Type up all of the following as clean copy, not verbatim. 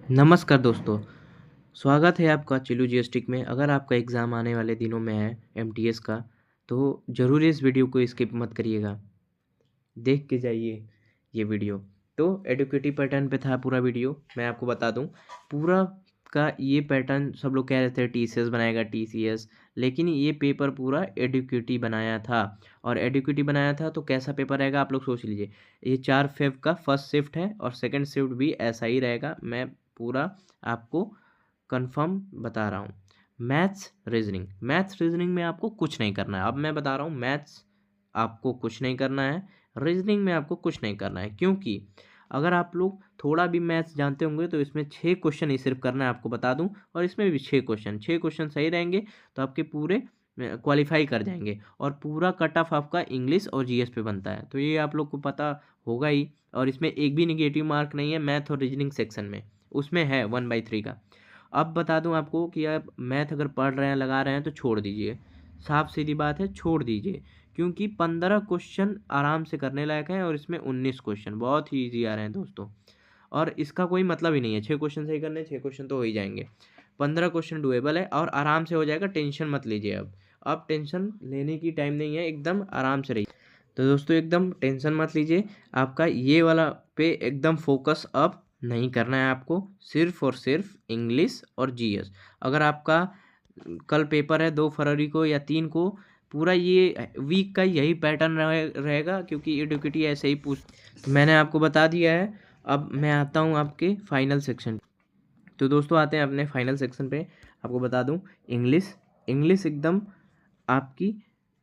नमस्कार दोस्तों, स्वागत है आपका चिल्लू जियोस्टिक में। अगर आपका एग्ज़ाम आने वाले दिनों में है एमटीएस का, तो ज़रूर इस वीडियो को स्किप मत करिएगा, देख के जाइए ये वीडियो। तो एडुकेटिव पैटर्न पे था पूरा वीडियो, मैं आपको बता दूँ। पूरा का ये पैटर्न सब लोग कह रहे थे टीसीएस बनाएगा टीसीएस, लेकिन ये पेपर पूरा एडुकेटिव बनाया था। और एडुकेटिव बनाया था तो कैसा पेपर रहेगा आप लोग सोच लीजिए। ये 4 फ़ेब का फर्स्ट शिफ्ट है और सेकंड शिफ्ट भी ऐसा ही रहेगा। मैं पूरा आपको कंफर्म बता रहा हूँ। मैथ्स रीजनिंग में आपको कुछ नहीं करना है। अब मैं बता रहा हूँ, मैथ्स आपको कुछ नहीं करना है, रीजनिंग में आपको कुछ नहीं करना है, क्योंकि अगर आप लोग थोड़ा भी मैथ्स जानते होंगे तो इसमें 6 क्वेश्चन ही सिर्फ करना है, आपको बता दूं। और इसमें भी 6 क्वेश्चन सही रहेंगे तो आपके पूरे क्वालिफाई कर जाएंगे। और पूरा कट ऑफ आपका इंग्लिश और जीएस पे बनता है, तो ये आप लोग को पता होगा ही। और इसमें एक भी निगेटिव मार्क नहीं है मैथ और रीजनिंग सेक्शन में, उसमें है 1/3 का। अब बता दूं आपको कि आप मैथ अगर पढ़ रहे हैं लगा रहे हैं तो छोड़ दीजिए, साफ सीधी बात है, छोड़ दीजिए। क्योंकि 15 क्वेश्चन आराम से करने लायक हैं और इसमें 19 क्वेश्चन बहुत ही ईजी आ रहे हैं दोस्तों। और इसका कोई मतलब ही नहीं है, 6 क्वेश्चन सही करने, 6 क्वेश्चन तो हो ही जाएंगे। 15 क्वेश्चन डुएबल है और आराम से हो जाएगा, टेंशन मत लीजिए। अब टेंशन लेने की टाइम नहीं है, एकदम आराम से रहिए। तो दोस्तों एकदम टेंशन मत लीजिए, आपका ये वाला पे एकदम फोकस अब नहीं करना है आपको, सिर्फ और सिर्फ इंग्लिश और जीएस। अगर आपका कल पेपर है 2 फरवरी को या 3 को, पूरा ये वीक का यही पैटर्न रहेगा, क्योंकि एडुकेटी ऐसे ही पूछ। तो मैंने आपको बता दिया है। अब मैं आता हूँ आपके फाइनल सेक्शन। तो दोस्तों आते हैं अपने फाइनल सेक्शन पे। आपको बता दूँ, इंग्लिश इंग्लिश एकदम आपकी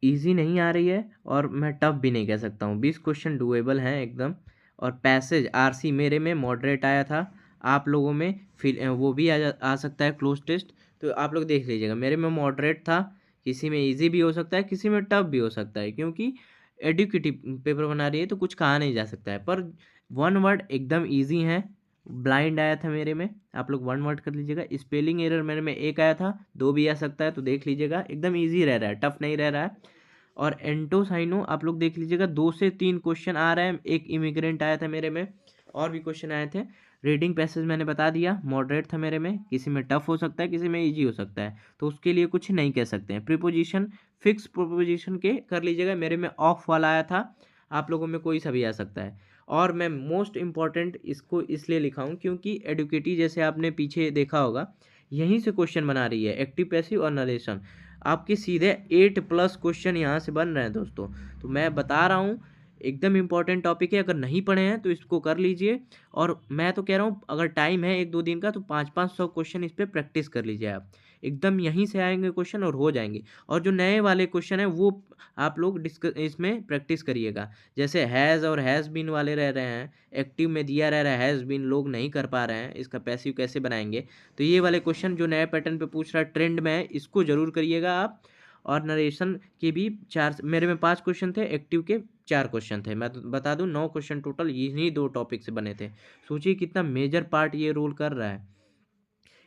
इजी नहीं आ रही है और मैं टफ भी नहीं कह सकता हूँ। 20 क्वेश्चन डुएबल हैं एकदम। और पैसेज आरसी मेरे में मॉडरेट आया था, आप लोगों में फिर वो भी आ सकता है क्लोज टेस्ट। तो आप लोग देख लीजिएगा, मेरे में मॉडरेट था, किसी में इजी भी हो सकता है, किसी में टफ भी हो सकता है, क्योंकि एडुकेटिव पेपर बना रही है तो कुछ कहा नहीं जा सकता है। पर वन वर्ड एकदम ईजी है। ब्लाइंड आया था मेरे में, आप लोग वन वर्ड कर लीजिएगा। स्पेलिंग एरर मेरे में एक आया था, 2 भी आ सकता है, तो देख लीजिएगा। एकदम इजी रह रहा है, टफ नहीं रह रहा है। और एंटोसाइनो आप लोग देख लीजिएगा, 2 से 3 क्वेश्चन आ रहे हैं। एक इमिग्रेंट आया था मेरे में, और भी क्वेश्चन आए थे। रीडिंग पैसेज मैंने बता दिया, मॉडरेट था मेरे में, किसी में टफ हो सकता है, किसी में इजी हो सकता है, तो उसके लिए कुछ नहीं कह सकते हैं। प्रीपोजिशन फिक्स प्रीपोजिशन के कर लीजिएगा, मेरे में ऑफ वाला आया था, आप लोगों में कोई सा भी आ सकता है। और मैं मोस्ट इम्पॉर्टेंट इसको इसलिए लिखा हूँ क्योंकि एडुकेटी जैसे आपने पीछे देखा होगा, यहीं से क्वेश्चन बना रही है, एक्टिव पैसिव और नरेशन। आपके सीधे 8+ क्वेश्चन यहाँ से बन रहे हैं दोस्तों। तो मैं बता रहा हूँ, एकदम इम्पॉर्टेंट टॉपिक है, अगर नहीं पढ़े हैं तो इसको कर लीजिए। और मैं तो कह रहा हूँ, अगर टाइम है 1-2 दिन का, तो 500-500 क्वेश्चन इस पर प्रैक्टिस कर लीजिए आप। एकदम यहीं से आएंगे क्वेश्चन और हो जाएंगे। और जो नए वाले क्वेश्चन हैं वो आप लोग इसमें प्रैक्टिस करिएगा। जैसे हैज़ और हैज़ बीन वाले रह रहे हैं, एक्टिव में दिया रह रहा है हैज़ बीन, लोग नहीं कर पा रहे हैं, इसका पैसिव कैसे बनाएंगे। तो ये वाले क्वेश्चन जो नए पैटर्न पे पूछ रहा है, ट्रेंड में है, इसको जरूर करिएगा आप। और नरेशन के भी 4, मेरे में 5 क्वेश्चन थे, एक्टिव के 4 क्वेश्चन थे। मैं तो बता दूं 9 क्वेश्चन टोटल इन्हीं 2 टॉपिक से बने थे। सोचिए कितना मेजर पार्ट ये रोल कर रहा है।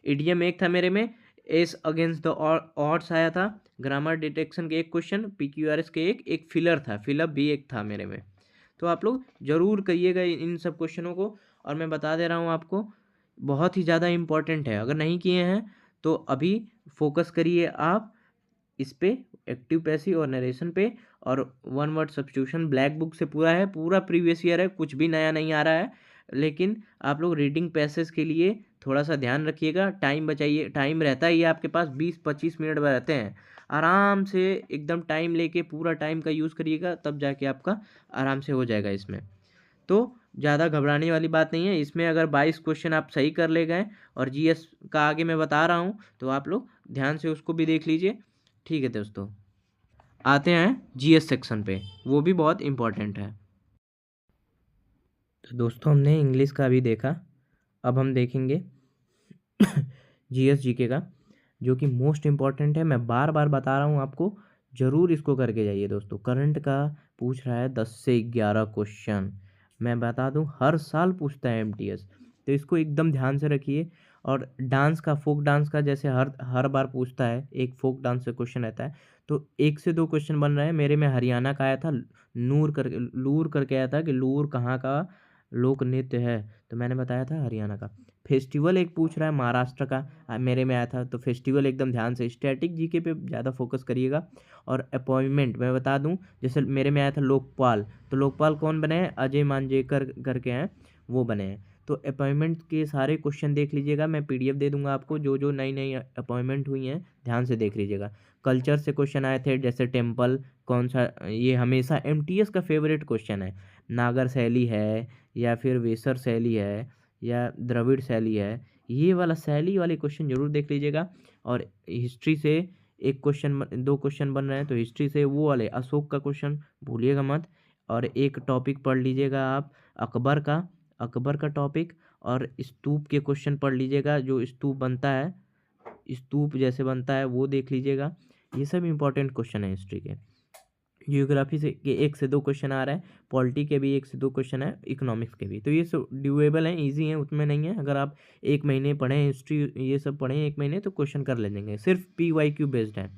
इडियम एक था मेरे में, एस अगेंस्ट द ऑड्स आया था। ग्रामर डिटेक्शन के एक क्वेश्चन, पीक्यूआरएस के एक फिलर था, फिलअप भी एक था मेरे में। तो आप लोग जरूर करिएगा इन सब क्वेश्चनों को। और मैं बता दे रहा हूँ आपको, बहुत ही ज़्यादा इम्पोर्टेंट है, अगर नहीं किए हैं तो अभी फोकस करिए आप इस पे, एक्टिव पैसिव और नरेशन पे। और one word substitution black book से पूरा है, पूरा प्रीवियस ईयर है, कुछ भी नया नहीं आ रहा है। लेकिन आप लोग रीडिंग पैसेज के लिए थोड़ा सा ध्यान रखिएगा, टाइम बचाइए। टाइम रहता ही है आपके पास, 20-25 मिनट रहते हैं। आराम से एकदम टाइम लेके पूरा टाइम का यूज़ करिएगा, तब जाके आपका आराम से हो जाएगा इसमें। तो ज़्यादा घबराने वाली बात नहीं है इसमें। अगर 22 क्वेश्चन आप सही कर ले गए, और जीएस का आगे मैं बता रहा हूँ, तो आप लोग ध्यान से उसको भी देख लीजिए। ठीक है दोस्तों, आते हैं जीएस सेक्शन पे, वो भी बहुत इम्पोर्टेंट है। तो दोस्तों हमने इंग्लिश का भी देखा, अब हम देखेंगे जीएस जीके का, जो कि मोस्ट इम्पॉर्टेंट है। मैं बार बार बता रहा हूँ आपको, ज़रूर इसको करके जाइए दोस्तों। करंट का पूछ रहा है 10 से 11 क्वेश्चन, मैं बता दूँ हर साल पूछता है एमटीएस, तो इसको एकदम ध्यान से रखिए। और डांस का, फोक डांस का जैसे हर हर बार पूछता है, एक फोक डांस से क्वेश्चन रहता है, तो 1 से 2 क्वेश्चन बन रहे हैं। मेरे में हरियाणा का आया था, लूर करके आया था कि लूर कहाँ का लोक नृत्य है तो मैंने बताया था हरियाणा का। फेस्टिवल एक पूछ रहा है महाराष्ट्र का, मेरे में आया था, तो फेस्टिवल एकदम ध्यान से स्टैटिक जीके पे ज़्यादा फोकस करिएगा। और अपॉइंटमेंट मैं बता दूं, जैसे मेरे में आया था लोकपाल, तो लोकपाल कौन बने हैं, अजय मांजरेकर करके हैं, वो बने हैं। तो अपॉइंटमेंट के सारे क्वेश्चन देख लीजिएगा, मैं पीडीएफ दे दूंगा आपको, जो जो नई नई अपॉइंटमेंट हुई हैं ध्यान से देख लीजिएगा। कल्चर से क्वेश्चन आए थे, जैसे टेम्पल कौन सा, ये हमेशा एमटीएस का फेवरेट क्वेश्चन है। नागर शैली है या फिर वेसर शैली है या द्रविड़ शैली है, ये वाला शैली वाले क्वेश्चन जरूर देख लीजिएगा। और हिस्ट्री से एक क्वेश्चन, दो क्वेश्चन बन रहे हैं, तो हिस्ट्री से वो वाले अशोक का क्वेश्चन भूलिएगा मत। और एक टॉपिक पढ़ लीजिएगा आप अकबर का टॉपिक, और स्तूप के क्वेश्चन पढ़ लीजिएगा, जो स्तूप बनता है, स्तूप जैसे बनता है वो देख लीजिएगा। ये सब इंपॉर्टेंट क्वेश्चन है हिस्ट्री के। जियोग्राफी से के 1 से 2 क्वेश्चन आ रहा है, पॉलिटी के भी 1 से 2 क्वेश्चन है, इकोनॉमिक्स के भी। तो ये सब ड्यूएबल हैं, ईजी हैं, उतने नहीं है। अगर आप 1 महीने पढ़ें हिस्ट्री, ये सब पढ़ें 1 महीने, तो क्वेश्चन कर ले जाएंगे, सिर्फ PYQ बेस्ड है।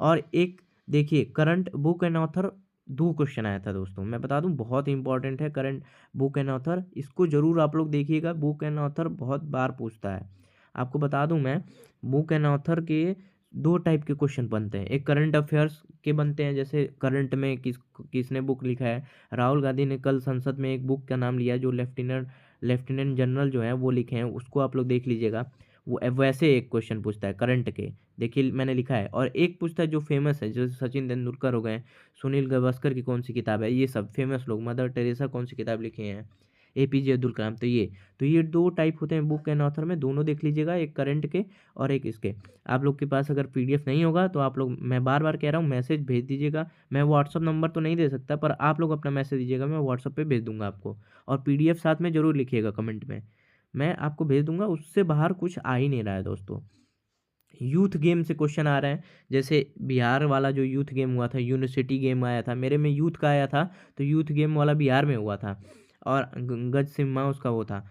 और एक देखिए, current book and author 2 question आया था दोस्तों, मैं बता दूं बहुत इंपॉर्टेंट है करंट बुक एंड ऑथर, इसको जरूर आप लोग देखिएगा। बुक एंड ऑथर बहुत बार पूछता है, आपको बता दूं मैं। बुक एंड ऑथर के 2 टाइप के क्वेश्चन बनते हैं, एक करंट अफेयर्स के बनते हैं, जैसे करंट में किसने बुक लिखा है। राहुल गांधी ने कल संसद में एक बुक का नाम लिया, जो लेफ्टिनेंट जनरल जो है वो लिखे हैं, उसको आप लोग देख लीजिएगा। वो वैसे एक क्वेश्चन पूछता है करंट के, देखिए मैंने लिखा है। और एक पूछता है जो फेमस है, जैसे सचिन तेंदुलकर हो गए, सुनील गावस्कर की कौन सी किताब है, ये सब फेमस लोग, मदर टेरेसा कौन सी किताब लिखे हैं, APJ अब्दुल कलाम। तो ये 2 टाइप होते हैं बुक एंड ऑथर में, दोनों देख लीजिएगा, एक करंट के और एक इसके। आप लोग के पास अगर PDF नहीं होगा तो आप लोग, मैं बार बार कह रहा हूँ, मैसेज भेज दीजिएगा। मैं व्हाट्सअप नंबर तो नहीं दे सकता, पर आप लोग अपना मैसेज दीजिएगा, मैं व्हाट्सअप पे भेज दूंगा आपको। और PDF साथ में जरूर लिखिएगा कमेंट में, मैं आपको भेज दूंगा। उससे बाहर कुछ आ ही नहीं रहा है दोस्तों। यूथ गेम से क्वेश्चन आ रहे हैं, जैसे बिहार वाला जो यूथ गेम हुआ था, यूनिवर्सिटी गेम आया था, मेरे में यूथ का आया था, तो यूथ गेम वाला बिहार में हुआ था, और गज सिम्मा उसका वो था।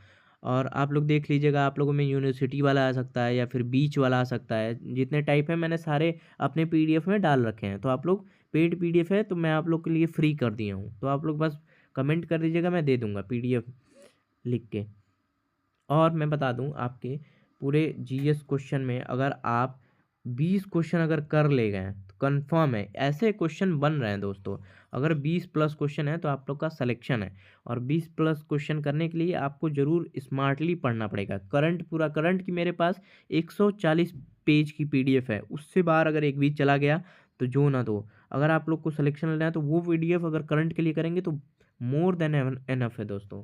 और आप लोग देख लीजिएगा, आप लोगों में यूनिवर्सिटी वाला आ सकता है या फिर बीच वाला आ सकता है, जितने टाइप है मैंने सारे अपने PDF में डाल रखे हैं। तो आप लोग, पेड PDF है तो मैं आप लोग के लिए फ्री कर दिया हूँ, तो आप लोग बस कमेंट कर दीजिएगा, मैं दे दूँगा PDF लिख के। और मैं बता दूं, आपके पूरे GS क्वेश्चन में अगर आप 20 क्वेश्चन अगर कर ले गए तो कंफर्म है, ऐसे क्वेश्चन बन रहे हैं दोस्तों। अगर 20 प्लस क्वेश्चन है तो आप लोग का सिलेक्शन है। और 20 प्लस क्वेश्चन करने के लिए आपको जरूर स्मार्टली पढ़ना पड़ेगा। पूरा करंट की मेरे पास 140 पेज की PDF है, उससे बाहर अगर एक भी चला गया तो जो ना दो। अगर आप लोग को सिलेक्शन लेना है तो वो PDF अगर करंट के लिए करेंगे तो मोर देन एनफ है दोस्तों।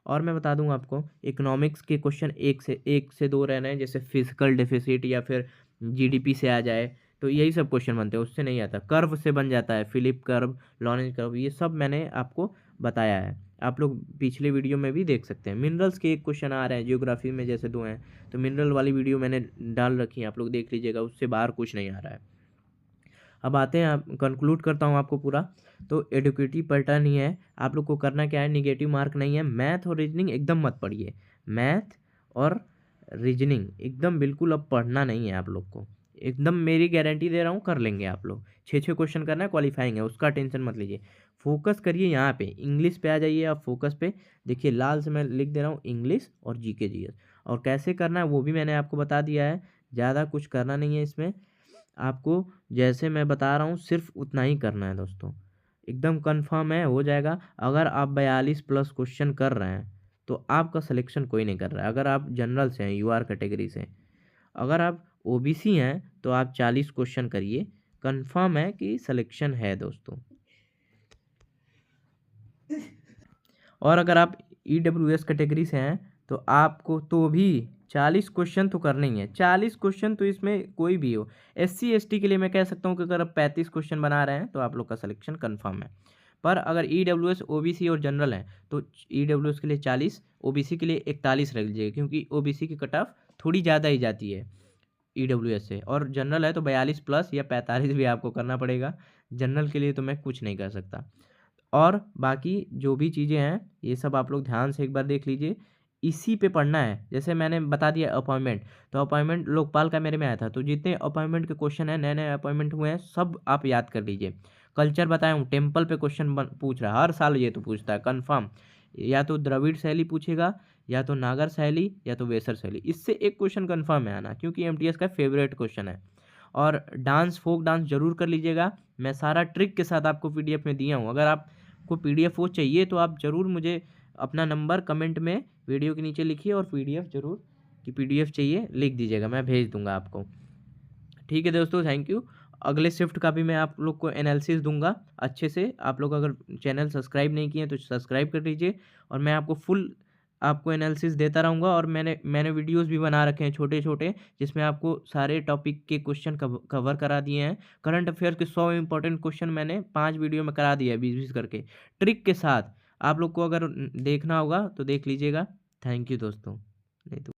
और मैं बता दूं आपको, इकोनॉमिक्स के क्वेश्चन 1 से 2 रहना है, जैसे फिजिकल डेफिसिट या फिर GDP से आ जाए, तो यही सब क्वेश्चन बनते हैं, उससे नहीं आता। कर्व से बन जाता है, फिलिप कर्व, लॉरेंज कर्व, ये सब मैंने आपको बताया है, आप लोग पिछले वीडियो में भी देख सकते हैं। मिनरल्स के एक क्वेश्चन आ रहे हैं जियोग्राफी में, जैसे 2 हैं, तो मिनरल वाली वीडियो मैंने डाल रखी है, आप लोग देख लीजिएगा, उससे बाहर कुछ नहीं आ रहा है। अब आते हैं, आप कंक्लूड करता हूँ आपको पूरा। तो एडुकेटिव पैटर्न ही है, आप लोग को करना क्या है, निगेटिव मार्क नहीं है। मैथ और रीजनिंग एकदम मत पढ़िए, मैथ और रीजनिंग एकदम बिल्कुल अब पढ़ना नहीं है आप लोग को, एकदम मेरी गारंटी दे रहा हूँ, कर लेंगे आप लोग। 6 क्वेश्चन करना है, क्वालिफाइंग है, उसका टेंशन मत लीजिए। फोकस करिए यहाँ पे, इंग्लिश पे आ जाइए आप फोकस पे। देखिए लाल से मैं लिख दे रहा हूँ, इंग्लिश और GK GS। और कैसे करना है वो भी मैंने आपको बता दिया है, ज़्यादा कुछ करना नहीं है इसमें आपको। जैसे मैं बता रहा हूँ सिर्फ उतना ही करना है दोस्तों, एकदम कंफर्म है, हो जाएगा। अगर आप 42 प्लस क्वेश्चन कर रहे हैं तो आपका सिलेक्शन कोई नहीं कर रहा है। अगर आप जनरल से हैं, UR कैटेगरी से, अगर आप OBC हैं तो आप 40 क्वेश्चन करिए, कंफर्म है कि सिलेक्शन है दोस्तों। और अगर आप EWS कैटेगरी से हैं तो आपको तो भी 40 क्वेश्चन तो करने ही है, 40 क्वेश्चन, तो इसमें कोई भी हो। SC ST के लिए मैं कह सकता हूँ कि अगर आप 35 क्वेश्चन बना रहे हैं तो आप लोग का सिलेक्शन कंफर्म है। पर अगर EWS OBC और जनरल है तो EWS के लिए 40, OBC के लिए 41 रख लीजिएगा, क्योंकि OBC की कट ऑफ थोड़ी ज़्यादा ही जाती है EWS से। और जनरल है तो 42 प्लस या 45 भी आपको करना पड़ेगा। जनरल के लिए तो मैं कुछ नहीं कर सकता। और बाकी जो भी चीज़ें हैं ये सब आप लोग ध्यान से एक बार देख लीजिए, इसी पे पढ़ना है। जैसे मैंने बता दिया अपॉइंटमेंट, तो अपॉइंटमेंट लोकपाल का मेरे में आया था, तो जितने अपॉइंटमेंट के क्वेश्चन हैं, नए नए अपॉइंटमेंट हुए हैं, सब आप याद कर लीजिए। कल्चर बताया हूँ, टेम्पल पे क्वेश्चन पूछ रहा है हर साल, ये तो पूछता है कंफर्म। या तो द्रविड़ शैली पूछेगा, या तो नागर शैली, या तो वेसर शैली। इससे एक क्वेश्चन कन्फर्म है आना, क्योंकि एमटीएस का फेवरेट क्वेश्चन है। और डांस, फोक डांस जरूर कर लीजिएगा। मैं सारा ट्रिक के साथ आपको पीडीएफ में दिया हूँ। अगर आपको पीडीएफ वो चाहिए तो आप ज़रूर मुझे अपना नंबर कमेंट में वीडियो के नीचे लिखिए, और पीडीएफ ज़रूर कि पीडीएफ चाहिए लिख दीजिएगा, मैं भेज दूंगा आपको। ठीक है दोस्तों, थैंक यू। अगले शिफ्ट का भी मैं आप लोग को एनालिसिस दूंगा अच्छे से। आप लोग अगर चैनल सब्सक्राइब नहीं किए तो सब्सक्राइब कर लीजिए, और मैं आपको फुल आपको एनालिसिस देता रहूँगा। और मैंने वीडियोस भी बना रखे हैं छोटे छोटे, जिसमें आपको सारे टॉपिक के क्वेश्चन कवर करा दिए हैं। करंट अफेयर के 100 इंपॉर्टेंट क्वेश्चन मैंने 5 वीडियो में करा दिया है, 20-20 करके ट्रिक के साथ। आप लोग को अगर देखना होगा तो देख लीजिएगा। थैंक यू दोस्तों। नहीं तो